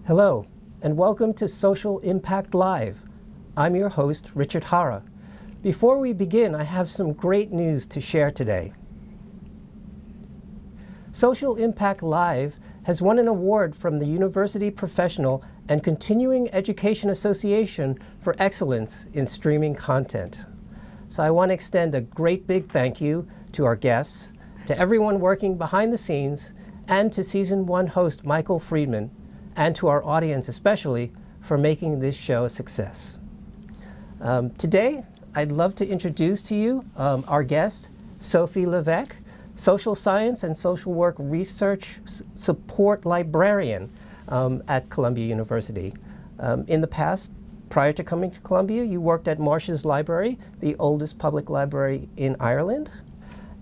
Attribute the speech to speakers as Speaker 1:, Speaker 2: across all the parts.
Speaker 1: Hello, and welcome to Social Impact Live. I'm your host, Richard Hara. Before we begin, I have some great news to share today. Social Impact Live has won an award from the University Professional and Continuing Education Association for excellence in streaming content. So I want to extend a great big thank you to our guests, to everyone working behind the scenes, and to Season 1 host Michael Friedman, and to our audience especially for making this show a success. Today, I'd love to introduce to you our guest, Sophia Leveque, Social Science and Social Work Research Support Librarian at Columbia University. In the past, prior to coming to Columbia, you worked at Marsh's Library, the oldest public library in Ireland.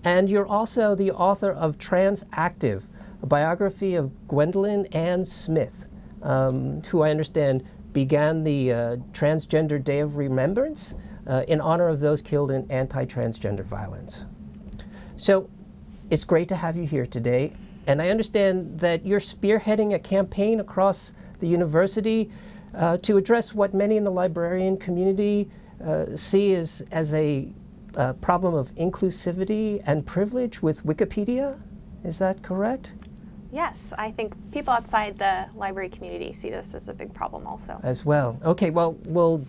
Speaker 1: And you're also the author of Transactive, a biography of Gwendolyn Ann Smith, who I understand began the Transgender Day of Remembrance in honor of those killed in anti-transgender violence. So it's great to have you here today, and I understand that you're spearheading a campaign across the university to address what many in the librarian community see as a problem of inclusivity and privilege with Wikipedia. Is that correct?
Speaker 2: Yes, I think people outside the library community see this as a big problem also.
Speaker 1: As well. Okay, well, we'll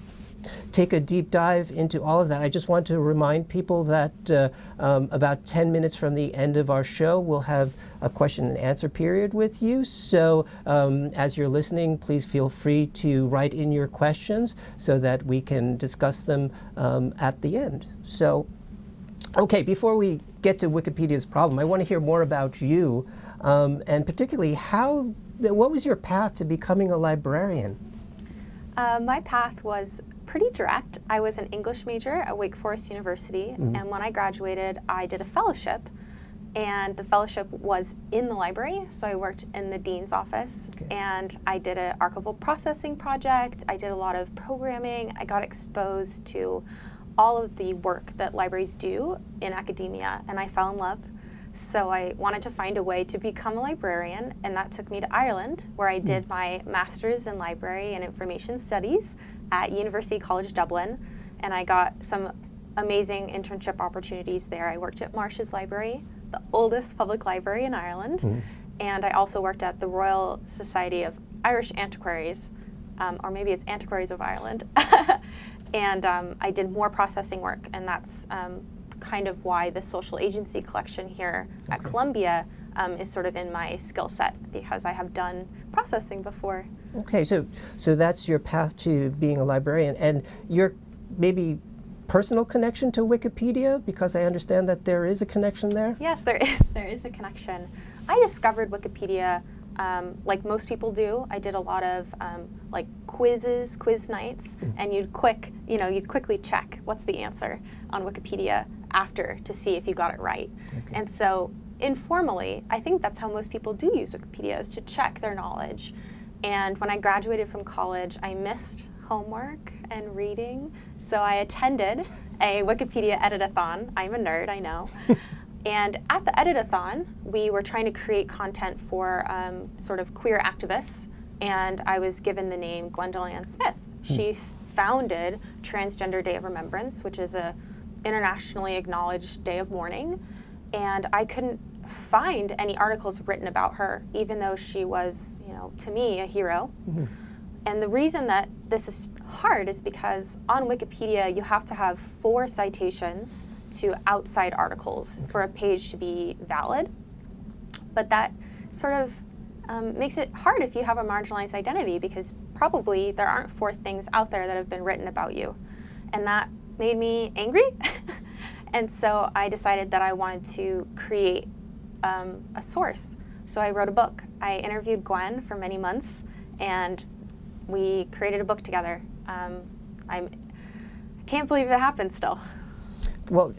Speaker 1: take a deep dive into all of that. I just want to remind people that about 10 minutes from the end of our show, we'll have a question and answer period with you. So as you're listening, please feel free to write in your questions so that we can discuss them at the end. So, okay, before we get to Wikipedia's problem, I want to hear more about you. And particularly, what was your path to becoming a librarian?
Speaker 2: My path was pretty direct. I was an English major at Wake Forest University, and when I graduated, I did a fellowship, and the fellowship was in the library, so I worked in the dean's office, and I did an archival processing project. I did a lot of programming. I got exposed to all of the work that libraries do in academia, and I fell in love. So I wanted to find a way to become a librarian, and that took me to Ireland, where I did my master's in library and information studies at University College Dublin, and I got some amazing internship opportunities there. I worked at Marsh's Library, the oldest public library in Ireland, and I also worked at the Royal Society of Irish Antiquaries, or maybe it's Antiquaries of Ireland, and I did more processing work, and that's kind of why the social agency collection here at Columbia is sort of in my skill set, because I have done processing before.
Speaker 1: Okay, so that's your path to being a librarian, and your maybe personal connection to Wikipedia, because I understand that there is a connection there?
Speaker 2: Yes, there is a connection. I discovered Wikipedia like most people do. I did a lot of like quiz nights, and you'd quickly check what's the answer on Wikipedia after to see if you got it right. Okay. And so informally, I think that's how most people do use Wikipedia, is to check their knowledge. And when I graduated from college, I missed homework and reading, so I attended a Wikipedia edit-a-thon. I'm a nerd, I know. And at the edit-a-thon, we were trying to create content for sort of queer activists, and I was given the name Gwendolyn Ann Smith. She founded Transgender Day of Remembrance, which is a internationally acknowledged day of mourning, and I couldn't find any articles written about her, even though she was, to me, a hero. And the reason that this is hard is because on Wikipedia, you have to have 4 citations to outside articles for a page to be valid. But that sort of makes it hard if you have a marginalized identity, because probably there aren't 4 things out there that have been written about you. And that made me angry. And so I decided that I wanted to create a source. So I wrote a book. I interviewed Gwen for many months, and we created a book together. I can't believe it happened still.
Speaker 1: Well,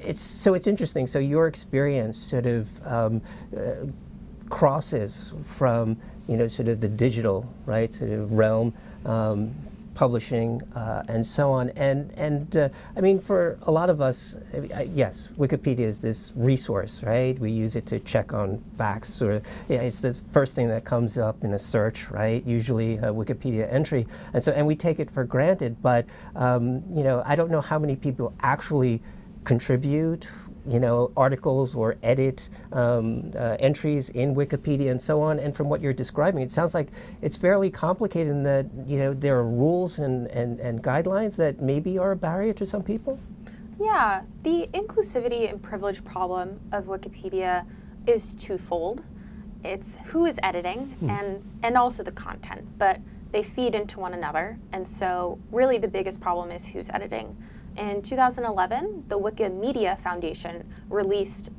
Speaker 1: it's interesting. So your experience sort of crosses from sort of the digital, right, sort of realm publishing, and so on. And I mean, for a lot of us, yes, Wikipedia is this resource, right? We use it to check on facts, or it's the first thing that comes up in a search, right? Usually a Wikipedia entry, and we take it for granted. But I don't know how many people actually contribute, articles or edit entries in Wikipedia and so on. And from what you're describing, it sounds like it's fairly complicated in that, there are rules and guidelines that maybe are a barrier to some people.
Speaker 2: Yeah, the inclusivity and privilege problem of Wikipedia is twofold. It's who is editing and also the content, but they feed into one another. And so really the biggest problem is who's editing. In 2011, the Wikimedia Foundation released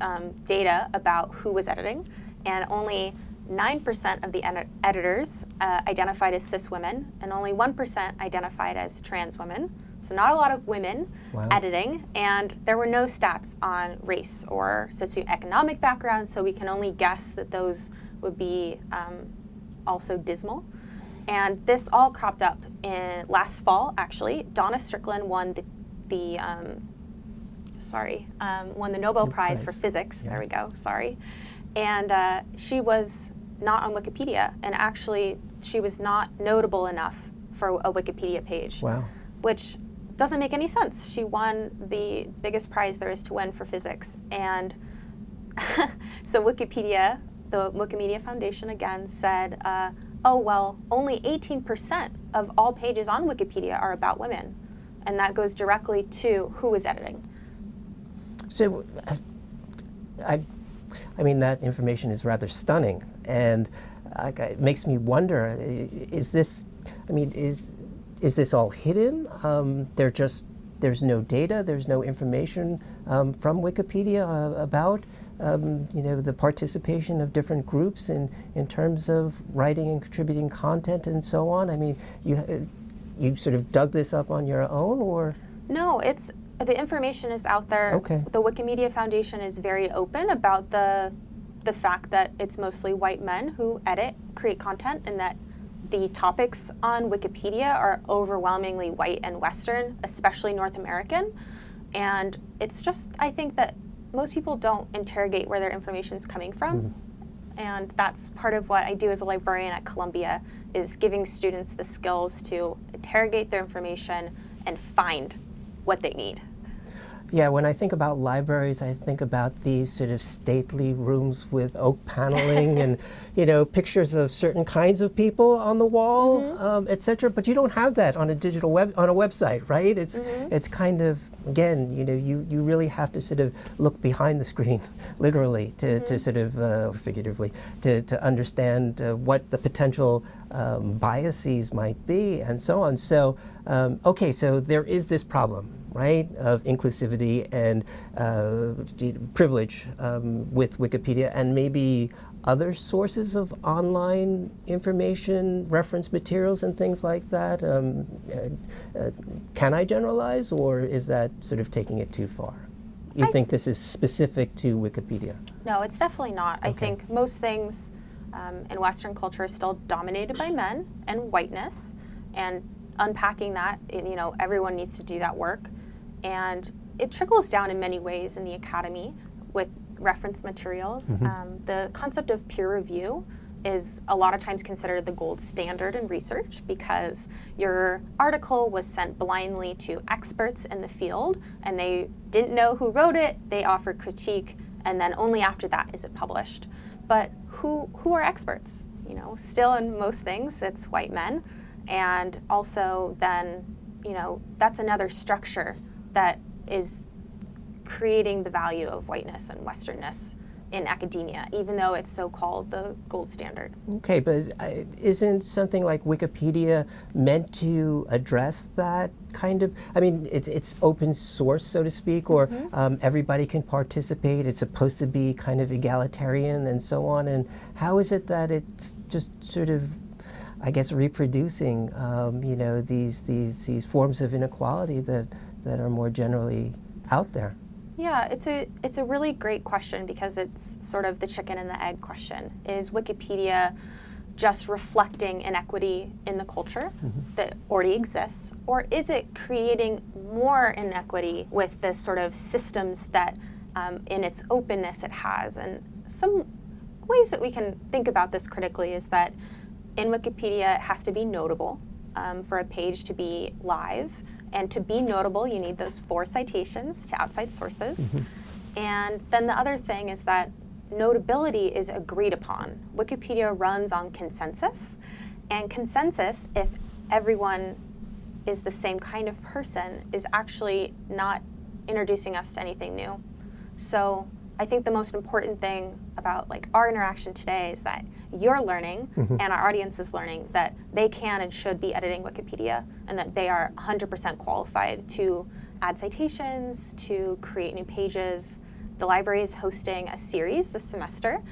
Speaker 2: data about who was editing, and only 9% of the editors identified as cis women, and only 1% identified as trans women. So not a lot of women editing, and there were no stats on race or socioeconomic background, so we can only guess that those would be also dismal. And this all cropped up in last fall, actually. Donna Strickland won the Nobel Prize for Physics. Yeah. There we go, sorry. And she was not on Wikipedia, and actually she was not notable enough for a Wikipedia page.
Speaker 1: Wow.
Speaker 2: Which doesn't make any sense. She won the biggest prize there is to win for physics. And so Wikipedia, the Wikimedia Foundation again said, only 18% of all pages on Wikipedia are about women. And that goes directly to who is editing.
Speaker 1: So, I mean, that information is rather stunning, and it makes me wonder: is this all hidden? There's no data, there's no information from Wikipedia about the participation of different groups in terms of writing and contributing content and so on. I mean, you sort of dug this up on your own, or?
Speaker 2: No, the information is out there.
Speaker 1: Okay.
Speaker 2: The Wikimedia Foundation is very open about the fact that it's mostly white men who create content, and that the topics on Wikipedia are overwhelmingly white and Western, especially North American. And it's just, I think that most people don't interrogate where their information is coming from. Mm-hmm. And that's part of what I do as a librarian at Columbia, is giving students the skills to interrogate their information and find what they need.
Speaker 1: Yeah, when I think about libraries, I think about these sort of stately rooms with oak paneling and, pictures of certain kinds of people on the wall, et cetera. But you don't have that on a on a website, right? It's kind of, again, you really have to sort of look behind the screen, literally, to sort of, or figuratively, to understand what the potential biases might be and so on. So, okay, so there is this problem, right, of inclusivity and privilege with Wikipedia, and maybe other sources of online information, reference materials and things like that. Can I generalize, or is that sort of taking it too far? You think this is specific to Wikipedia? No,
Speaker 2: it's definitely not. Okay. I think most things in Western culture are still dominated by men and whiteness, and unpacking that, everyone needs to do that work. And it trickles down in many ways in the academy with reference materials. The concept of peer review is a lot of times considered the gold standard in research, because your article was sent blindly to experts in the field, and they didn't know who wrote it, they offered critique, and then only after that is it published. But who are experts? Still in most things, it's white men. And also then, that's another structure that is creating the value of whiteness and Westernness in academia, even though it's so-called the gold standard. Okay, but
Speaker 1: isn't something like Wikipedia meant to address that kind of, it's open source, so to speak, or everybody can participate, it's supposed to be kind of egalitarian and so on, and how is it that it's just sort of, I guess, reproducing, these forms of inequality that are more generally out there?
Speaker 2: Yeah, it's a really great question, because it's sort of the chicken and the egg question. Is Wikipedia just reflecting inequity in the culture that already exists? Or is it creating more inequity with the sort of systems that in its openness it has? And some ways that we can think about this critically is that in Wikipedia, it has to be notable for a page to be live. And to be notable, you need those 4 citations to outside sources. And then the other thing is that notability is agreed upon. Wikipedia runs on consensus. And consensus, if everyone is the same kind of person, is actually not introducing us to anything new. So I think the most important thing about like our interaction today is that you're learning and our audience is learning that they can and should be editing Wikipedia, and that they are 100% qualified to add citations, to create new pages. The library is hosting a series this semester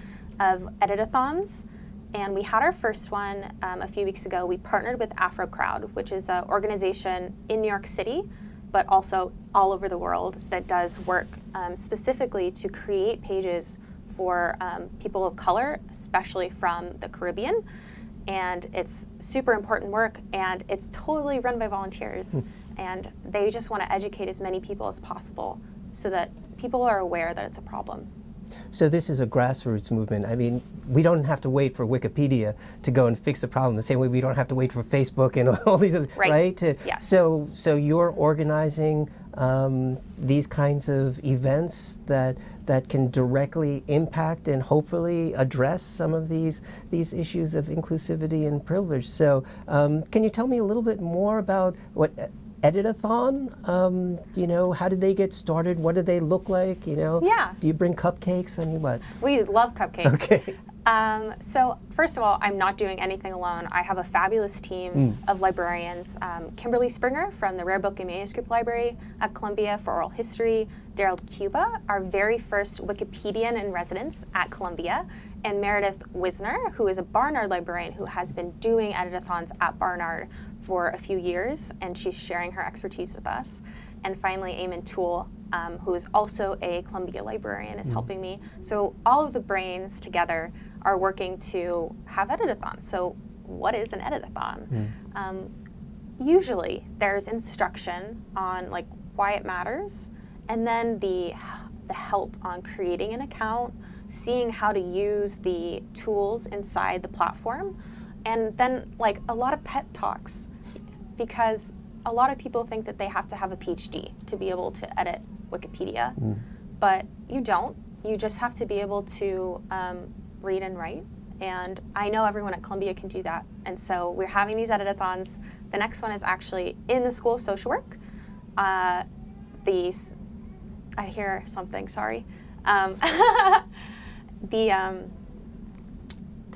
Speaker 2: of editathons, and we had our first one a few weeks ago. We partnered with AfroCrowd, which is an organization in New York City, but also all over the world, that does work specifically to create pages for people of color, especially from the Caribbean. And it's super important work, and it's totally run by volunteers. And they just want to educate as many people as possible so that people are aware that it's a problem.
Speaker 1: So this is a grassroots movement. I mean, we don't have to wait for Wikipedia to go and fix the problem the same way we don't have to wait for Facebook and all these other, right?
Speaker 2: Yes.
Speaker 1: So you're organizing these kinds of events that can directly impact and hopefully address some of these issues of inclusivity and privilege. So can you tell me a little bit more about what Editathon, how did they get started? What do they look like?
Speaker 2: Yeah.
Speaker 1: Do you bring cupcakes? I mean, what?
Speaker 2: We love cupcakes.
Speaker 1: Okay.
Speaker 2: So first of all, I'm not doing anything alone. I have a fabulous team of librarians. Kimberly Springer from the Rare Book and Manuscript Library at Columbia for Oral History, Daryl Cuba, our very first Wikipedian in residence at Columbia, and Meredith Wisner, who is a Barnard librarian who has been doing editathons at Barnard for a few years, and she's sharing her expertise with us. And finally, Eamon Toole, who is also a Columbia librarian, is helping me. So all of the brains together are working to have editathons. So what is an editathon? Usually there's instruction on like why it matters, and then the help on creating an account, seeing how to use the tools inside the platform, and then like a lot of pet talks, because a lot of people think that they have to have a PhD to be able to edit Wikipedia, but you don't. You just have to be able to read and write. And I know everyone at Columbia can do that. And so we're having these editathons. The next one is actually in the School of Social Work. I hear something, sorry. The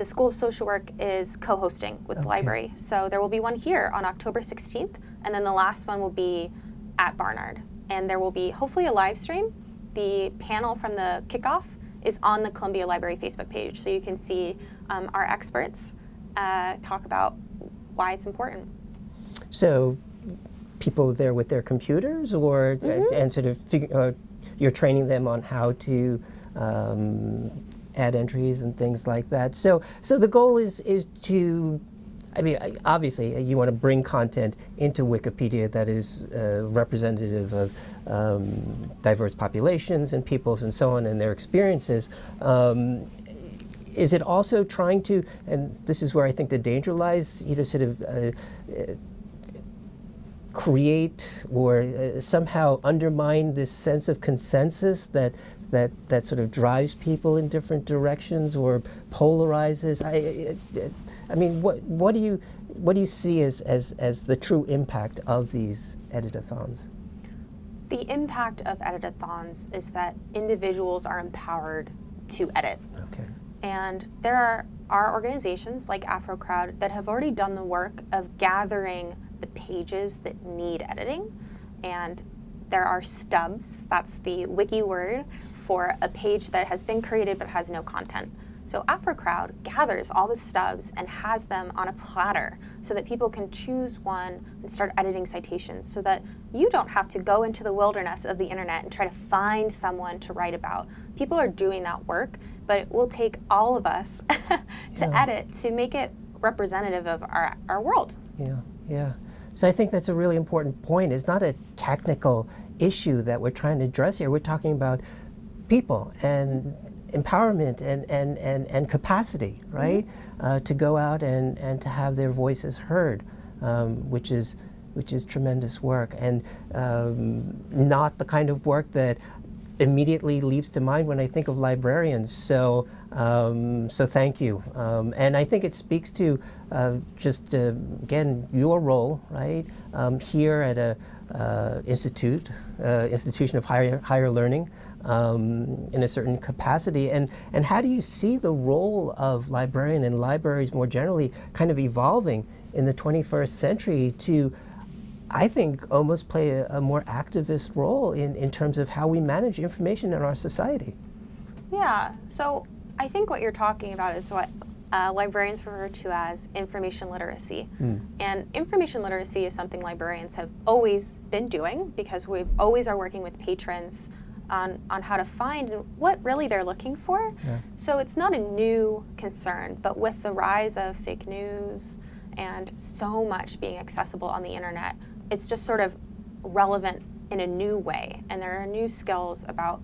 Speaker 2: School of Social Work is co-hosting with the library. So there will be one here on October 16th, and then the last one will be at Barnard. And there will be hopefully a live stream. The panel from the kickoff is on the Columbia Library Facebook page, so you can see our experts talk about why it's important.
Speaker 1: So people there with their computers, or and sort of you're training them on how to add entries and things like that. So the goal is to, I mean, obviously you want to bring content into Wikipedia that is representative of diverse populations and peoples and so on and their experiences. Is it also trying to, and this is where I think the danger lies, sort of create or somehow undermine this sense of consensus that sort of drives people in different directions or polarizes? I mean, what do you see as the true impact of these editathons?
Speaker 2: The impact of editathons is that individuals are empowered to edit.
Speaker 1: Okay.
Speaker 2: And there are organizations like AfroCrowd that have already done the work of gathering the pages that need editing, and there are stubs, that's the wiki word for a page that has been created but has no content. So AfroCrowd gathers all the stubs and has them on a platter so that people can choose one and start editing citations, so that you don't have to go into the wilderness of the internet and try to find someone to write about. People are doing that work but it will take all of us to edit to make it representative of our world.
Speaker 1: Yeah. So I think that's a really important point. It's not a technical issue that we're trying to address here. We're talking about people and empowerment and capacity, right? To go out and to have their voices heard, which is tremendous work, and not the kind of work that immediately leaps to mind when I think of librarians. So thank you. And I think it speaks to just again your role, right, here at a institution of higher learning. In a certain capacity, and how do you see the role of librarian and libraries more generally kind of evolving in the 21st century to, I think, almost play a more activist role in terms of how we manage information in our society?
Speaker 2: Yeah, so I think what you're talking about is what librarians refer to as information literacy. And information literacy is something librarians have always been doing because we always are working with patrons on how to find what really they're looking for. So it's not a new concern, but with the rise of fake news and so much being accessible on the internet, it's just sort of relevant in a new way. And there are new skills about,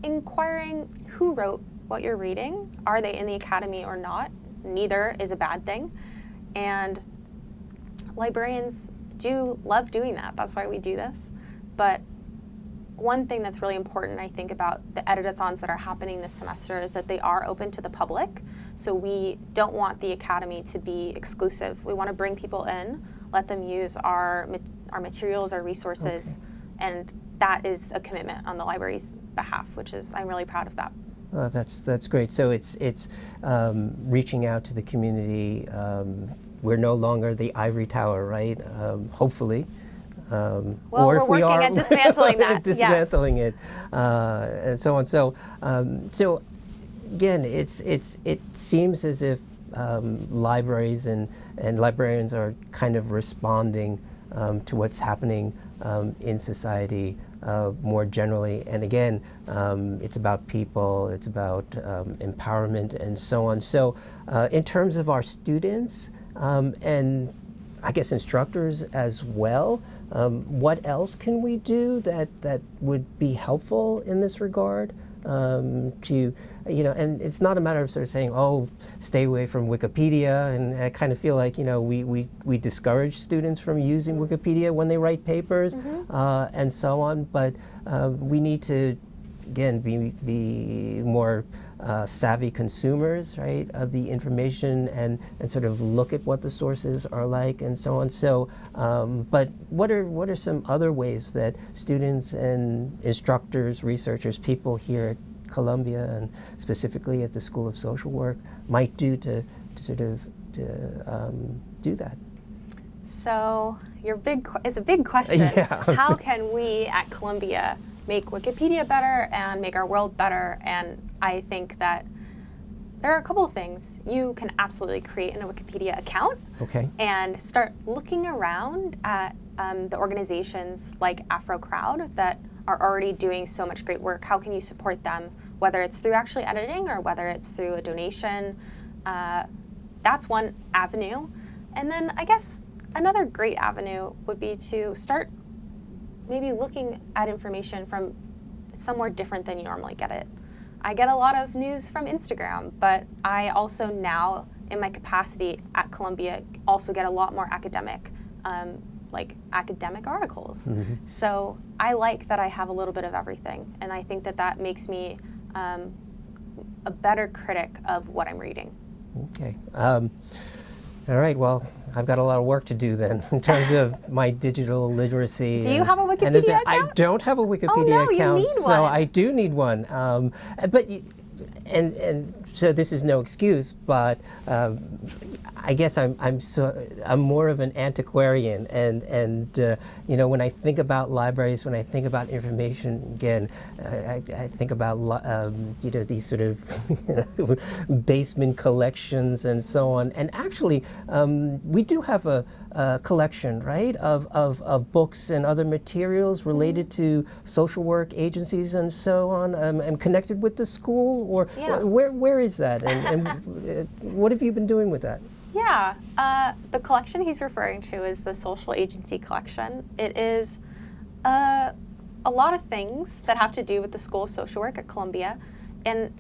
Speaker 2: inquiring who wrote what you're reading. Are they in the academy or not? Neither is a bad thing. And librarians do love doing that. That's why we do this. But one thing that's really important, I think, about the editathons that are happening this semester is that they are open to the public. So we don't want the academy to be exclusive. We want to bring people in, let them use our materials, our resources, and that is a commitment on the library's behalf, which is, I'm really proud of that.
Speaker 1: Oh, that's great. So it's reaching out to the community. We're no longer the ivory tower, right? Hopefully.
Speaker 2: Well, or if we're working at dismantling that.
Speaker 1: Dismantling it, and so on. So again, it seems as if libraries and librarians are kind of responding to what's happening in society more generally. And again, it's about people, it's about empowerment, and so on. So in terms of our students and I guess instructors as well, what else can we do that would be helpful in this regard? To, and it's not a matter of sort of saying, oh, stay away from Wikipedia, and I kind of feel like, we discourage students from using Wikipedia when they write papers, and so on, but we need to, again, be more savvy consumers, right, of the information and sort of look at what the sources are like and so on. So, but what are some other ways that students and instructors, researchers, people here at Columbia and specifically at the School of Social Work might do to sort of do that?
Speaker 2: So it's a big question.
Speaker 1: Yeah,
Speaker 2: how can we at Columbia make Wikipedia better and make our world better? And I think that there are a couple of things. You can absolutely create a Wikipedia account and start looking around at the organizations like AfroCrowd that are already doing so much great work. How can you support them, whether it's through actually editing or whether it's through a donation? That's one avenue. And then I guess another great avenue would be to start maybe looking at information from somewhere different than you normally get it. I get a lot of news from Instagram, but I also now, in my capacity at Columbia, also get a lot more academic articles. So I like that I have a little bit of everything, and I think that makes me a better critic of what I'm reading.
Speaker 1: Okay. All right, well, I've got a lot of work to do then in terms of my digital literacy.
Speaker 2: Do you have a Wikipedia account?
Speaker 1: I don't have a Wikipedia account,
Speaker 2: you need
Speaker 1: so
Speaker 2: one.
Speaker 1: I do need one. And so this is no excuse, but I guess I'm more of an antiquarian, and when I think about libraries, when I think about information, again, I think about these sort of basement collections and so on. And actually, we do have a collection, right, of books and other materials related to social work agencies and so on, and connected with the school, or
Speaker 2: Yeah.
Speaker 1: Where is that, and what have you been doing with that?
Speaker 2: Yeah, the collection he's referring to is the Social Agency Collection. It is a lot of things that have to do with the School of Social Work at Columbia, and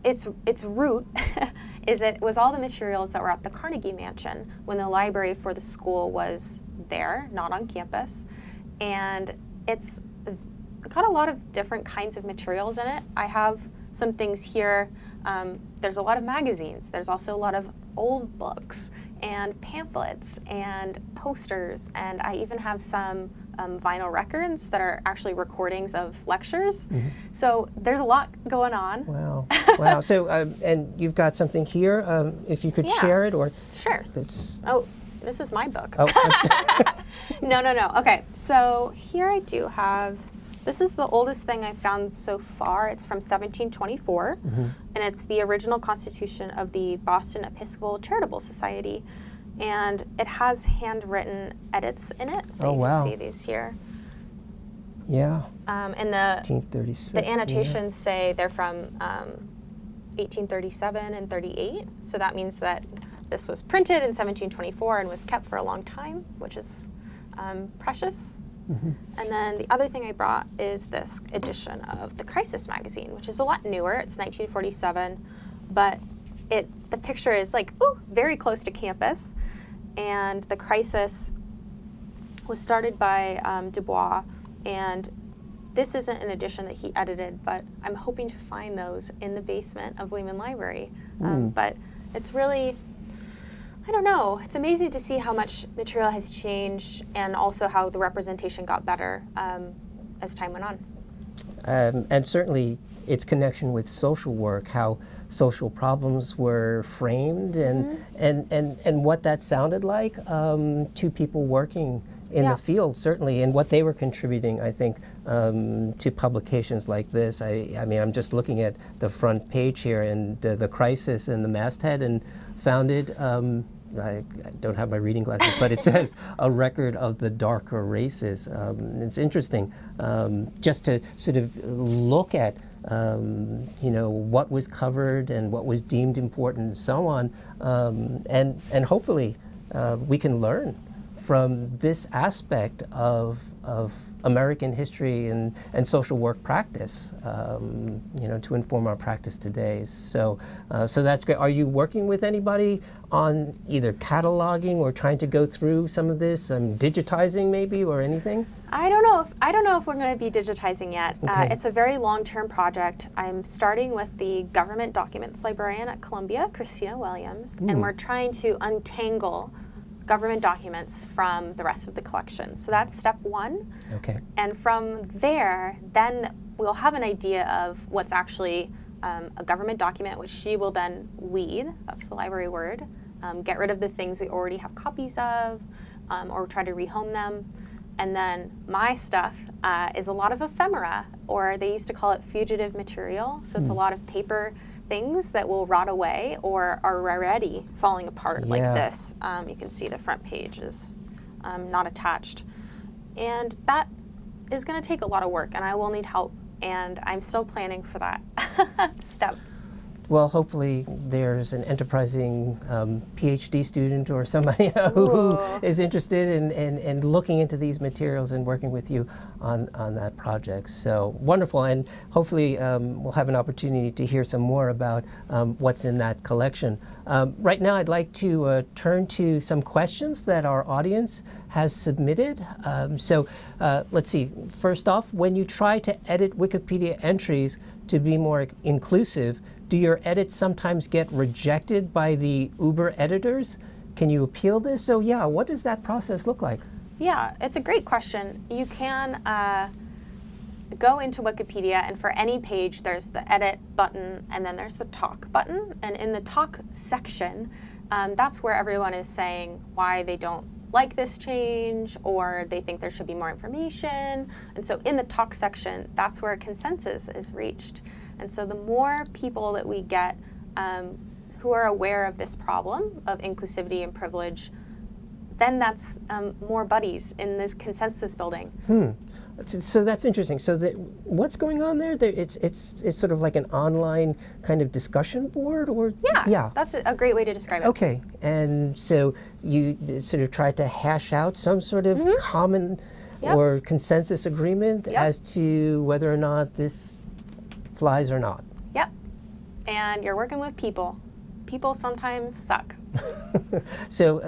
Speaker 2: its root is it was all the materials that were at the Carnegie Mansion when the library for the school was there, not on campus, and it's got a lot of different kinds of materials in it. I have some things here. There's a lot of magazines. There's also a lot of old books and pamphlets and posters, and I even have some vinyl records that are actually recordings of lectures. Mm-hmm. So there's a lot going on.
Speaker 1: Wow, wow. So, and you've got something here, if you could share it, or?
Speaker 2: Sure. Oh, this is my book.
Speaker 1: Oh.
Speaker 2: No. Okay, so here I do have, this is the oldest thing I've found so far. It's from 1724, mm-hmm. and it's the original constitution of the Boston Episcopal Charitable Society. And it has handwritten edits in it, so you can see these here.
Speaker 1: Yeah.
Speaker 2: And the
Speaker 1: 1836.
Speaker 2: The annotations say they're from 1837 and 38, so that means that this was printed in 1724 and was kept for a long time, which is precious. Mm-hmm. And then the other thing I brought is this edition of the Crisis magazine, which is a lot newer. It's 1947, but the picture is like, very close to campus. And the Crisis was started by Du Bois, and this isn't an edition that he edited, but I'm hoping to find those in the basement of Lehman Library. But it's really, I don't know, it's amazing to see how much material has changed and also how the representation got better as time went on.
Speaker 1: And certainly its connection with social work, how social problems were framed, and mm-hmm. and what that sounded like to people working in the field, certainly, and what they were contributing, I think, to publications like this. I mean, I'm just looking at the front page here, and the Crisis and the masthead, and founded, I don't have my reading glasses, but it says a record of the darker races. It's interesting just to sort of look at what was covered and what was deemed important and so on, and hopefully we can learn from this aspect of American history and social work practice, to inform our practice today. So that's great. Are you working with anybody on either cataloging or trying to go through some of this, digitizing maybe, or anything?
Speaker 2: I don't know if we're going to be digitizing yet. Okay. It's a very long-term project. I'm starting with the government documents librarian at Columbia, Christina Williams, and we're trying to untangle government documents from the rest of the collection. So that's step one. Okay. And from there, then we'll have an idea of what's actually a government document, which she will then weed, that's the library word, get rid of the things we already have copies of, or try to rehome them. And then my stuff is a lot of ephemera, or they used to call it fugitive material. So it's a lot of paper things that will rot away or are already falling apart like this. You can see the front page is not attached. And that is going to take a lot of work, and I will need help, and I'm still planning for that step. Well,
Speaker 1: hopefully there's an enterprising PhD student or somebody who is interested in looking into these materials and working with you on that project. So wonderful, and hopefully we'll have an opportunity to hear some more about what's in that collection. Right now I'd like to turn to some questions that our audience has submitted. So let's see, first off, when you try to edit Wikipedia entries to be more inclusive, do your edits sometimes get rejected by the Uber editors? Can you appeal this? So what does that process look like?
Speaker 2: Yeah, it's a great question. You can go into Wikipedia, and for any page there's the edit button, and then there's the talk button. And in the talk section, that's where everyone is saying why they don't like this change, or they think there should be more information. And so in the talk section, that's where a consensus is reached. And so the more people that we get who are aware of this problem of inclusivity and privilege, then that's more buddies in this consensus building.
Speaker 1: So that's interesting. So what's going on there? It's sort of like an online kind of discussion board, or
Speaker 2: Yeah, that's a great way to describe it.
Speaker 1: Okay, and so you sort of try to hash out some sort of common or consensus agreement as to whether or not this flies or not.
Speaker 2: Yep, and you're working with people. People sometimes suck.
Speaker 1: So.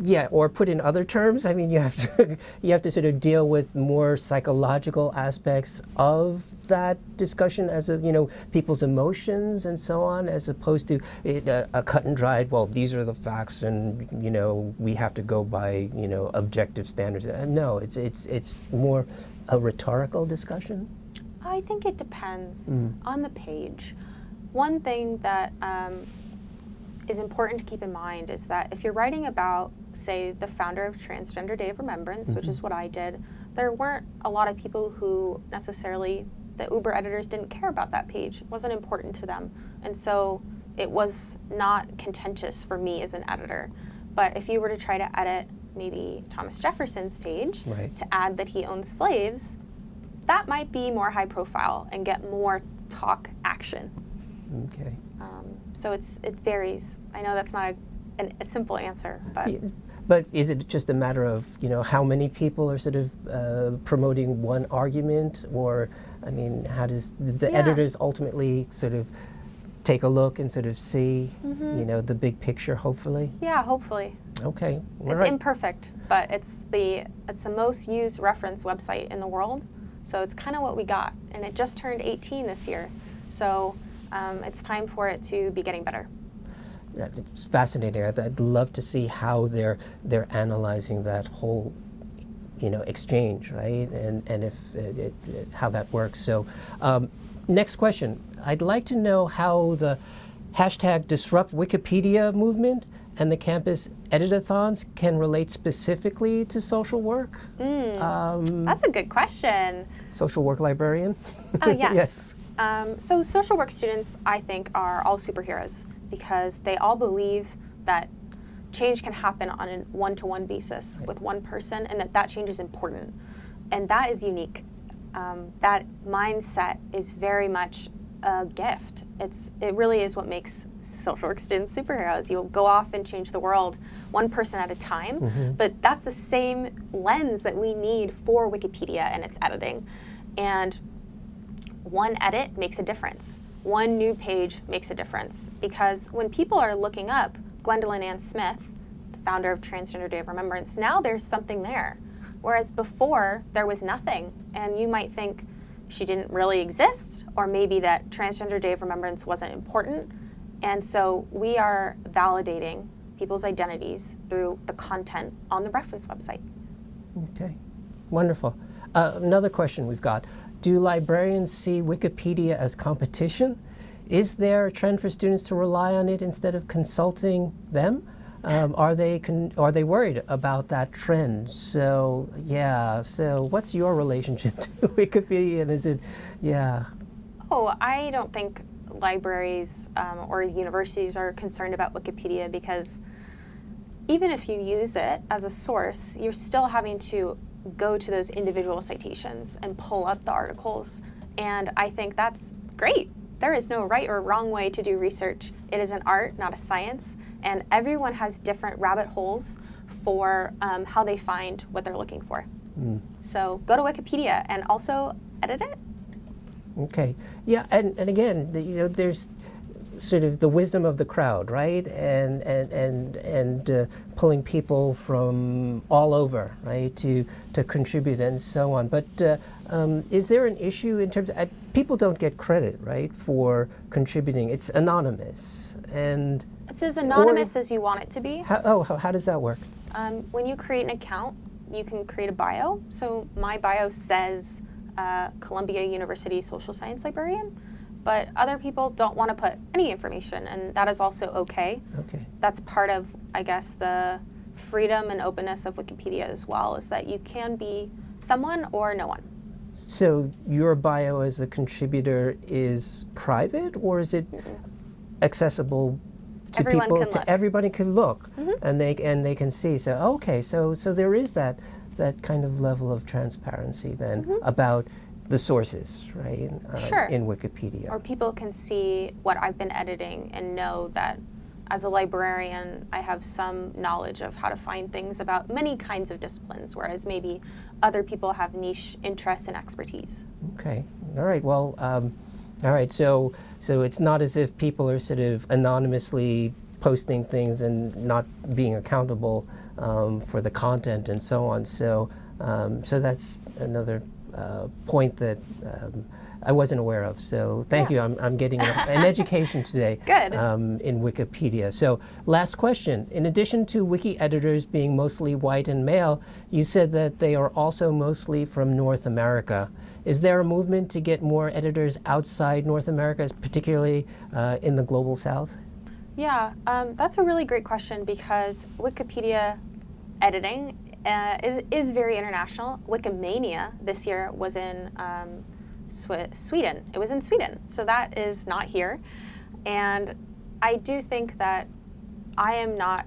Speaker 1: Yeah, or put in other terms, I mean, you have to sort of deal with more psychological aspects of that discussion, as of, people's emotions and so on, as opposed to a cut and dried, well, these are the facts, and we have to go by objective standards. No, it's more a rhetorical discussion.
Speaker 2: I think it depends on the page. One thing that is important to keep in mind is that if you're writing about, say, the founder of Transgender Day of Remembrance, which is what I did, there weren't a lot of people who necessarily, the Uber editors didn't care about that page. It wasn't important to them. And so it was not contentious for me as an editor. But if you were to try to edit maybe Thomas Jefferson's page to add that he owned slaves, that might be more high profile and get more talk action.
Speaker 1: Okay.
Speaker 2: So it varies. I know that's not a simple answer, but.
Speaker 1: But is it just a matter of how many people are sort of promoting one argument, or I mean, how does the editors ultimately sort of take a look and sort of see the big picture? Hopefully. Yeah,
Speaker 2: hopefully.
Speaker 1: Okay.
Speaker 2: It's imperfect, but it's the most used reference website in the world, so it's kind of what we got, and it just turned 18 this year, so. It's time for it to be getting better.
Speaker 1: It's fascinating. I'd love to see how they're analyzing that whole, exchange, right? And if how that works. So, next question. I'd like to know how the hashtag Disrupt Wikipedia movement and the campus editathons can relate specifically to social work.
Speaker 2: That's a good question.
Speaker 1: Social work librarian?
Speaker 2: Yes.
Speaker 1: Yes.
Speaker 2: So social work students, I think, are all superheroes because they all believe that change can happen on a one-to-one basis with one person, and that change is important. And that is unique. That mindset is very much a gift. It really is what makes social work students superheroes. You'll go off and change the world one person at a time, but that's the same lens that we need for Wikipedia and its editing. And one edit makes a difference. One new page makes a difference. Because when people are looking up Gwendolyn Ann Smith, the founder of Transgender Day of Remembrance, now there's something there. Whereas before, there was nothing. And you might think she didn't really exist, or maybe that Transgender Day of Remembrance wasn't important. And so we are validating people's identities through the content on the reference website.
Speaker 1: Okay, wonderful. Another question we've got. Do librarians see Wikipedia as competition? Is there a trend for students to rely on it instead of consulting them? Are they worried about that trend? So what's your relationship to Wikipedia, and is it,
Speaker 2: Oh, I don't think libraries or universities are concerned about Wikipedia, because even if you use it as a source, you're still having to go to those individual citations and pull up the articles. And I think that's great. There is no right or wrong way to do research. It is an art, not a science. And everyone has different rabbit holes for how they find what they're looking for. So go to Wikipedia and also edit it.
Speaker 1: Okay. Yeah, and again, there's sort of the wisdom of the crowd, right? And pulling people from all over, right, to contribute and so on. But is there an issue in terms of people don't get credit, right, for contributing? It's anonymous, and
Speaker 2: it's as anonymous as you want it to be.
Speaker 1: How does that work?
Speaker 2: When you create an account, you can create a bio. So my bio says Columbia University Social Science Librarian. But other people don't want to put any information, and that is also okay.
Speaker 1: Okay.
Speaker 2: That's part of, I guess, the freedom and openness of Wikipedia as well, is that you can be someone or no one.
Speaker 1: So your bio as a contributor is private, or is it accessible to
Speaker 2: Everyone
Speaker 1: people,
Speaker 2: can look.
Speaker 1: everybody could look, and they can see. So okay, so there is that kind of level of transparency then about the sources, right?
Speaker 2: Sure.
Speaker 1: In Wikipedia.
Speaker 2: Or people can see what I've been editing and know that as a librarian, I have some knowledge of how to find things about many kinds of disciplines, whereas maybe other people have niche interests and expertise.
Speaker 1: Okay. All right. Well, all right. So it's not as if people are sort of anonymously posting things and not being accountable for the content and so on. So that's another point that I wasn't aware of. So thank you. I'm getting an education today.
Speaker 2: Good.
Speaker 1: In Wikipedia. So last question. In addition to wiki editors being mostly white and male, you said that they are also mostly from North America. Is there a movement to get more editors outside North America, particularly in the global South?
Speaker 2: Yeah, that's a really great question because Wikipedia editing is very international. Wikimania this year was in Sweden. It was in Sweden, so that is not here. And I do think that I am not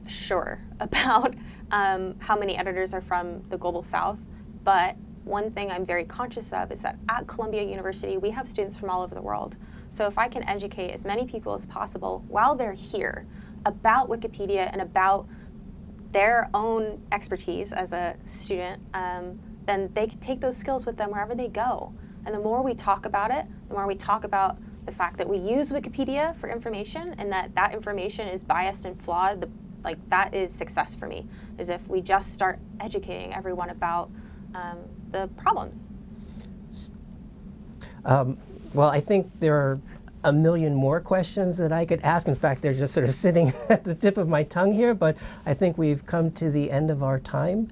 Speaker 2: sure about how many editors are from the global South, but one thing I'm very conscious of is that at Columbia University, we have students from all over the world. So if I can educate as many people as possible while they're here about Wikipedia and about their own expertise as a student, then they can take those skills with them wherever they go. And the more we talk about it, the more we talk about the fact that we use Wikipedia for information and that information is biased and flawed, that is success for me, is if we just start educating everyone about the problems.
Speaker 1: Well, I think there are a million more questions that I could ask. In fact, they're just sort of sitting at the tip of my tongue here, but I think we've come to the end of our time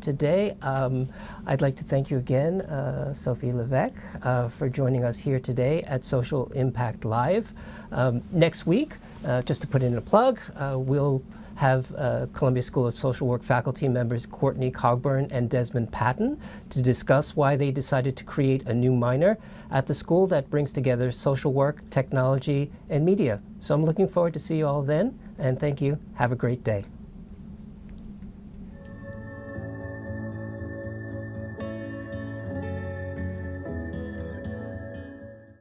Speaker 1: today. I'd like to thank you again, Sophie Leveque, for joining us here today at Social Impact Live. Next week, just to put in a plug, we'll have Columbia School of Social Work faculty members Courtney Cogburn and Desmond Patton to discuss why they decided to create a new minor at the school that brings together social work, technology, and media. So I'm looking forward to see you all then, and thank you. Have a great day.